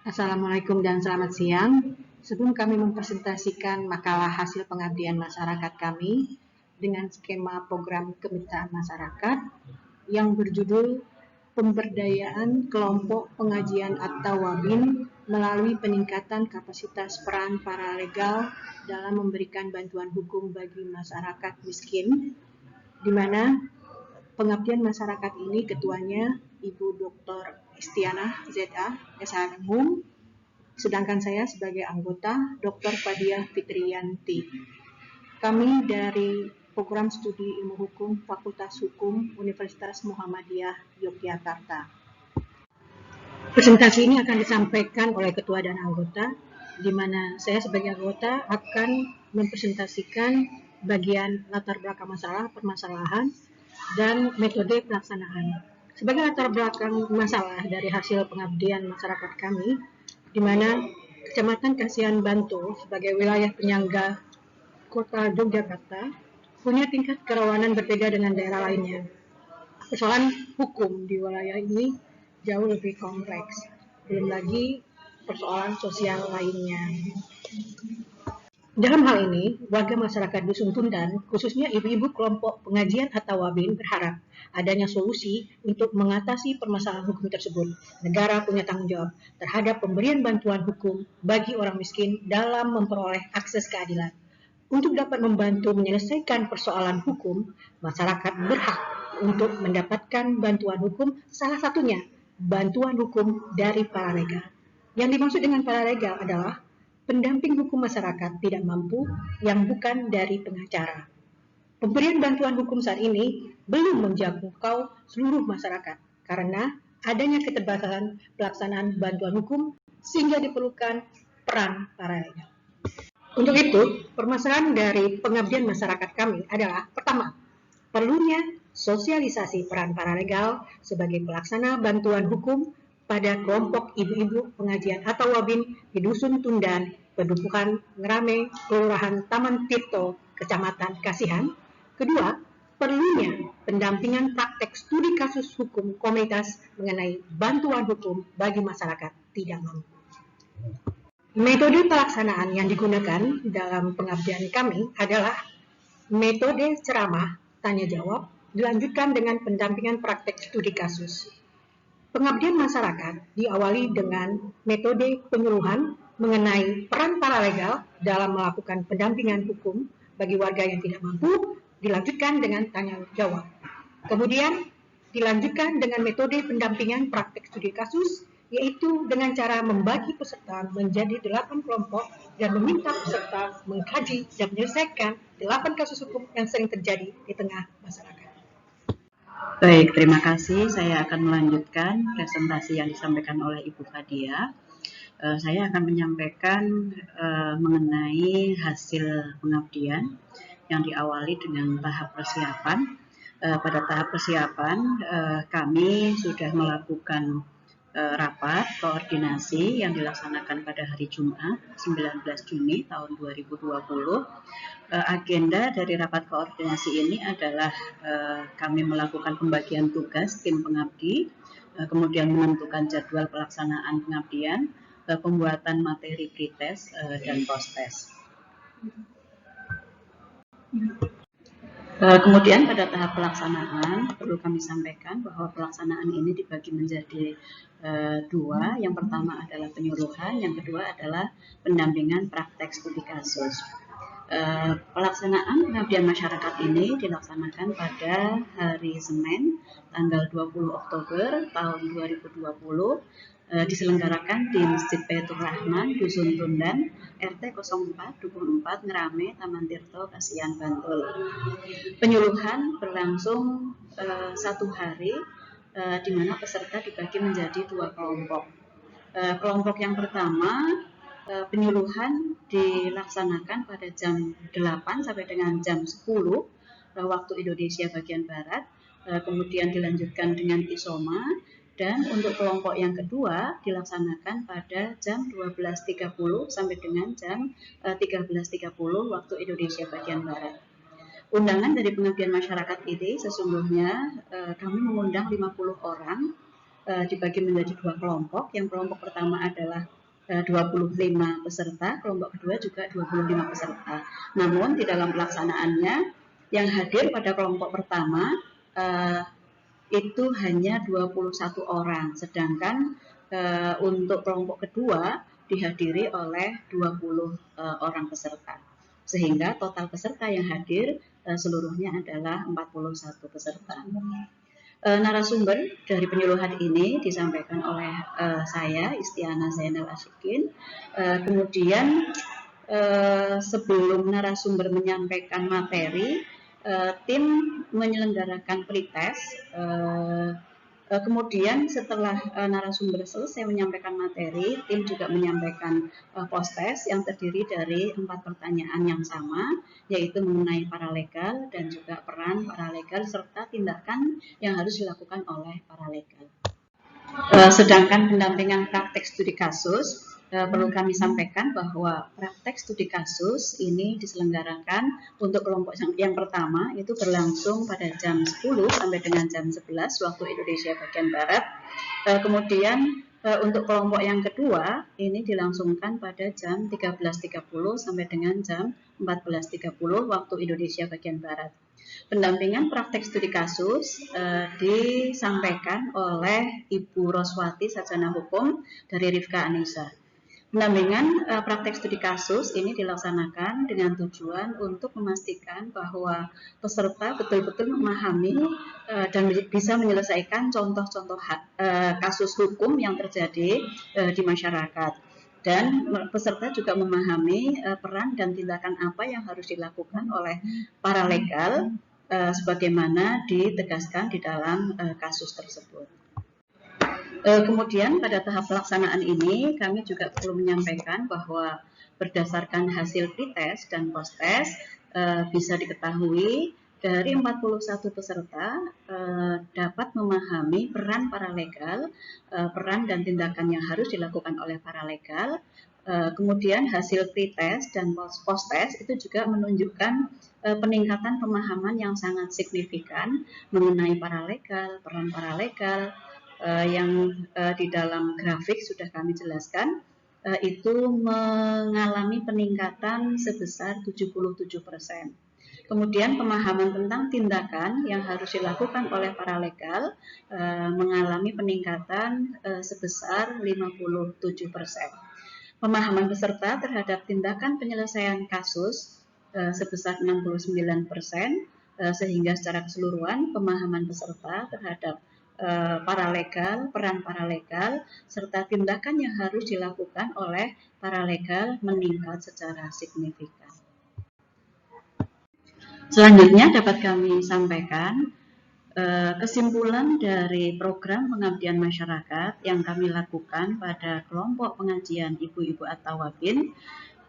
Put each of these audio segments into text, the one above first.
Assalamualaikum dan selamat siang. Sebelum kami mempresentasikan makalah hasil pengabdian masyarakat kami dengan skema program kemitraan masyarakat yang berjudul Pemberdayaan Kelompok Pengajian atau WABIN melalui peningkatan kapasitas peran paralegal dalam memberikan bantuan hukum bagi masyarakat miskin, di mana pengabdian masyarakat ini ketuanya Ibu Dr. Istianah ZA, SHM, sedangkan saya sebagai anggota Dr. Fadiah Fitriyanti. Kami dari Program Studi Ilmu Hukum Fakultas Hukum Universitas Muhammadiyah Yogyakarta. Presentasi ini akan disampaikan oleh ketua dan anggota, di mana saya sebagai anggota akan mempresentasikan bagian latar belakang masalah, permasalahan, dan metode pelaksanaan. Sebagai latar belakang masalah dari hasil pengabdian masyarakat kami, di mana Kecamatan Kasihan Bantul sebagai wilayah penyangga Kota Yogyakarta punya tingkat kerawanan berbeda dengan daerah lainnya. Persoalan hukum di wilayah ini jauh lebih kompleks, belum lagi persoalan sosial lainnya. Dalam hal ini, warga masyarakat Dusun Tundan, khususnya ibu-ibu kelompok pengajian atau WABIN, berharap adanya solusi untuk mengatasi permasalahan hukum tersebut. Negara punya tanggung jawab terhadap pemberian bantuan hukum bagi orang miskin dalam memperoleh akses keadilan. Untuk dapat membantu menyelesaikan persoalan hukum, masyarakat berhak untuk mendapatkan bantuan hukum, salah satunya bantuan hukum dari paralegal. Yang dimaksud dengan paralegal adalah pendamping hukum masyarakat tidak mampu yang bukan dari pengacara. Pemberian bantuan hukum saat ini belum menjangkau seluruh masyarakat karena adanya keterbatasan pelaksanaan bantuan hukum sehingga diperlukan peran paralegal. Untuk itu, permasalahan dari pengabdian masyarakat kami adalah pertama, perlunya sosialisasi peran paralegal sebagai pelaksana bantuan hukum pada kelompok ibu-ibu pengajian atau WABIN di Dusun Tundan, Pedukuhan Ngerame, Kelurahan Taman Tirto, Kecamatan Kasihan. Kedua, perlunya pendampingan praktek studi kasus hukum komunitas mengenai bantuan hukum bagi masyarakat tidak mampu. Metode pelaksanaan yang digunakan dalam pengabdian kami adalah metode ceramah, tanya jawab, dilanjutkan dengan pendampingan praktek studi kasus. Pengabdian masyarakat diawali dengan metode penyuluhan mengenai peran paralegal dalam melakukan pendampingan hukum bagi warga yang tidak mampu, dilanjutkan dengan tanya jawab. Kemudian dilanjutkan dengan metode pendampingan praktek studi kasus, yaitu dengan cara membagi peserta menjadi 8 kelompok dan meminta peserta mengkaji dan menyelesaikan 8 kasus hukum yang sering terjadi di tengah masyarakat. Baik, terima kasih. Saya akan melanjutkan presentasi yang disampaikan oleh Ibu Fadiah. Saya akan menyampaikan mengenai hasil pengabdian yang diawali dengan tahap persiapan. Pada tahap persiapan, kami sudah melakukan rapat koordinasi yang dilaksanakan pada hari Jumat 19 Juni tahun 2020. Agenda dari rapat koordinasi ini adalah kami melakukan pembagian tugas tim pengabdi, kemudian menentukan jadwal pelaksanaan pengabdian, pembuatan materi pretest dan post-test. Kemudian pada tahap pelaksanaan perlu kami sampaikan bahwa pelaksanaan ini dibagi menjadi dua. Yang pertama adalah penyuluhan, yang kedua adalah pendampingan praktek studi kasus. Pelaksanaan pengabdian masyarakat ini dilaksanakan pada hari Senin tanggal 20 Oktober tahun 2020, diselenggarakan di Masjid Baitur Rahman, Dusun Tundan, RT 04, Dukuh 4, Ngerame, Taman Tirto, Kasihan Bantul. Penyuluhan berlangsung 1 hari, di mana peserta dibagi menjadi 2 kelompok. Kelompok yang pertama, penyuluhan dilaksanakan pada jam 8 sampai dengan jam 10 waktu Indonesia bagian Barat, kemudian dilanjutkan dengan isoma, dan untuk kelompok yang kedua dilaksanakan pada jam 12.30 sampai dengan jam 13.30 waktu Indonesia bagian Barat. Undangan dari pengabdian masyarakat ini sesungguhnya kami mengundang 50 orang, dibagi menjadi 2 kelompok. Yang kelompok pertama adalah 25 peserta, kelompok kedua juga 25 peserta. Namun di dalam pelaksanaannya yang hadir pada kelompok pertama itu hanya 21 orang, sedangkan untuk kelompok kedua dihadiri oleh 20 orang peserta. Sehingga total peserta yang hadir seluruhnya adalah 41 peserta. Narasumber dari penyuluhan ini disampaikan oleh saya, Istiana Zainal Asyikin. Kemudian sebelum narasumber menyampaikan materi, tim menyelenggarakan pretest. Kemudian setelah narasumber selesai menyampaikan materi, tim juga menyampaikan post-test yang terdiri dari 4 pertanyaan yang sama, yaitu mengenai paralegal dan juga peran paralegal serta tindakan yang harus dilakukan oleh paralegal. Sedangkan pendampingan praktek studi kasus, perlu kami sampaikan bahwa praktek studi kasus ini diselenggarakan untuk kelompok yang pertama itu berlangsung pada jam 10 sampai dengan jam 11 waktu Indonesia bagian Barat. Kemudian untuk kelompok yang kedua ini dilangsungkan pada jam 13.30 sampai dengan jam 14.30 waktu Indonesia bagian Barat. Pendampingan praktek studi kasus disampaikan oleh Ibu Roswati Sarjana Hukum dari Rifka Anissa. Pendampingan praktek studi kasus ini dilaksanakan dengan tujuan untuk memastikan bahwa peserta betul-betul memahami dan bisa menyelesaikan contoh-contoh kasus hukum yang terjadi di masyarakat. Dan peserta juga memahami peran dan tindakan apa yang harus dilakukan oleh paralegal sebagaimana ditegaskan di dalam kasus tersebut. Kemudian pada tahap pelaksanaan ini kami juga perlu menyampaikan bahwa berdasarkan hasil pretest dan post-test bisa diketahui dari 41 peserta dapat memahami peran paralegal, peran dan tindakan yang harus dilakukan oleh paralegal. Kemudian hasil pretest dan post-test itu juga menunjukkan peningkatan pemahaman yang sangat signifikan mengenai paralegal, peran paralegal, yang di dalam grafik sudah kami jelaskan, itu mengalami peningkatan sebesar 77%. Kemudian pemahaman tentang tindakan yang harus dilakukan oleh paralegal mengalami peningkatan sebesar 57%. Pemahaman peserta terhadap tindakan penyelesaian kasus sebesar 69%, sehingga secara keseluruhan pemahaman peserta terhadap paralegal, peran paralegal, serta tindakan yang harus dilakukan oleh paralegal meningkat secara signifikan. Selanjutnya dapat kami sampaikan kesimpulan dari program pengabdian masyarakat yang kami lakukan pada kelompok pengajian Ibu-Ibu At-Tawabin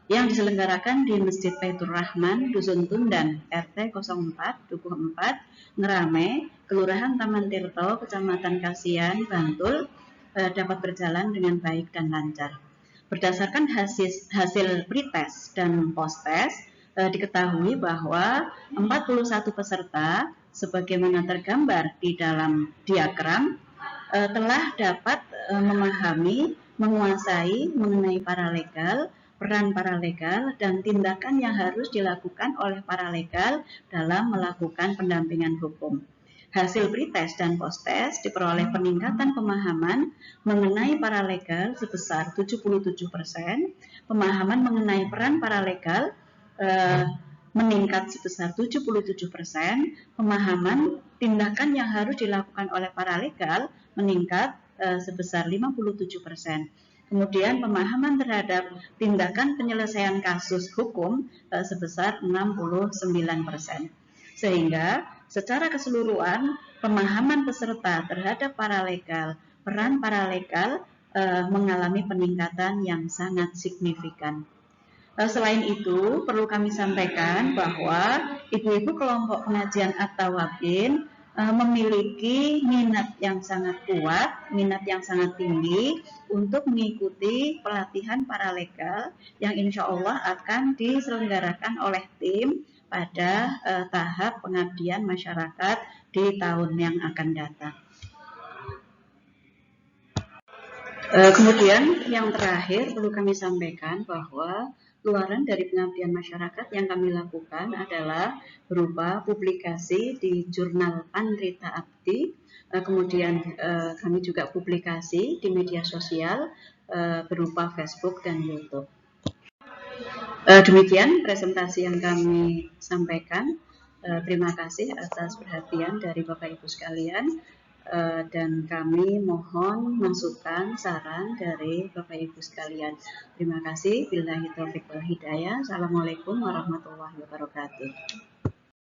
yang diselenggarakan di Masjid Baitur Rahman, Dusun Tundan, RT 04, Dukuh 4, Ngerame, Kelurahan Taman Tirto, Kecamatan Kasian, Bantul, dapat berjalan dengan baik dan lancar. Berdasarkan hasil pretest dan post-test, diketahui bahwa 41 peserta, sebagaimana tergambar di dalam diagram, telah dapat memahami, menguasai mengenai paralegal, peran paralegal, dan tindakan yang harus dilakukan oleh paralegal dalam melakukan pendampingan hukum. Hasil pretest dan post-test diperoleh peningkatan pemahaman mengenai paralegal sebesar 77%, pemahaman mengenai peran paralegal meningkat sebesar 77%, pemahaman tindakan yang harus dilakukan oleh paralegal meningkat sebesar 57%. Kemudian pemahaman terhadap tindakan penyelesaian kasus hukum sebesar 69%. Sehingga secara keseluruhan pemahaman peserta terhadap paralegal, peran paralegal mengalami peningkatan yang sangat signifikan. Selain itu, perlu kami sampaikan bahwa ibu-ibu kelompok pengajian At-Tawabin memiliki minat yang sangat kuat, minat yang sangat tinggi untuk mengikuti pelatihan paralegal yang insya Allah akan diselenggarakan oleh tim pada tahap pengabdian masyarakat di tahun yang akan datang. Kemudian yang terakhir perlu kami sampaikan bahwa luaran dari pengabdian masyarakat yang kami lakukan adalah berupa publikasi di jurnal Pandrita Abdi, kemudian kami juga publikasi di media sosial berupa Facebook dan YouTube. Demikian presentasi yang kami sampaikan. Terima kasih atas perhatian dari Bapak Ibu sekalian. Dan kami mohon masukan, saran dari Bapak Ibu sekalian. Terima kasih. Billahi taufiq wal hidayah. Assalamualaikum warahmatullahi wabarakatuh.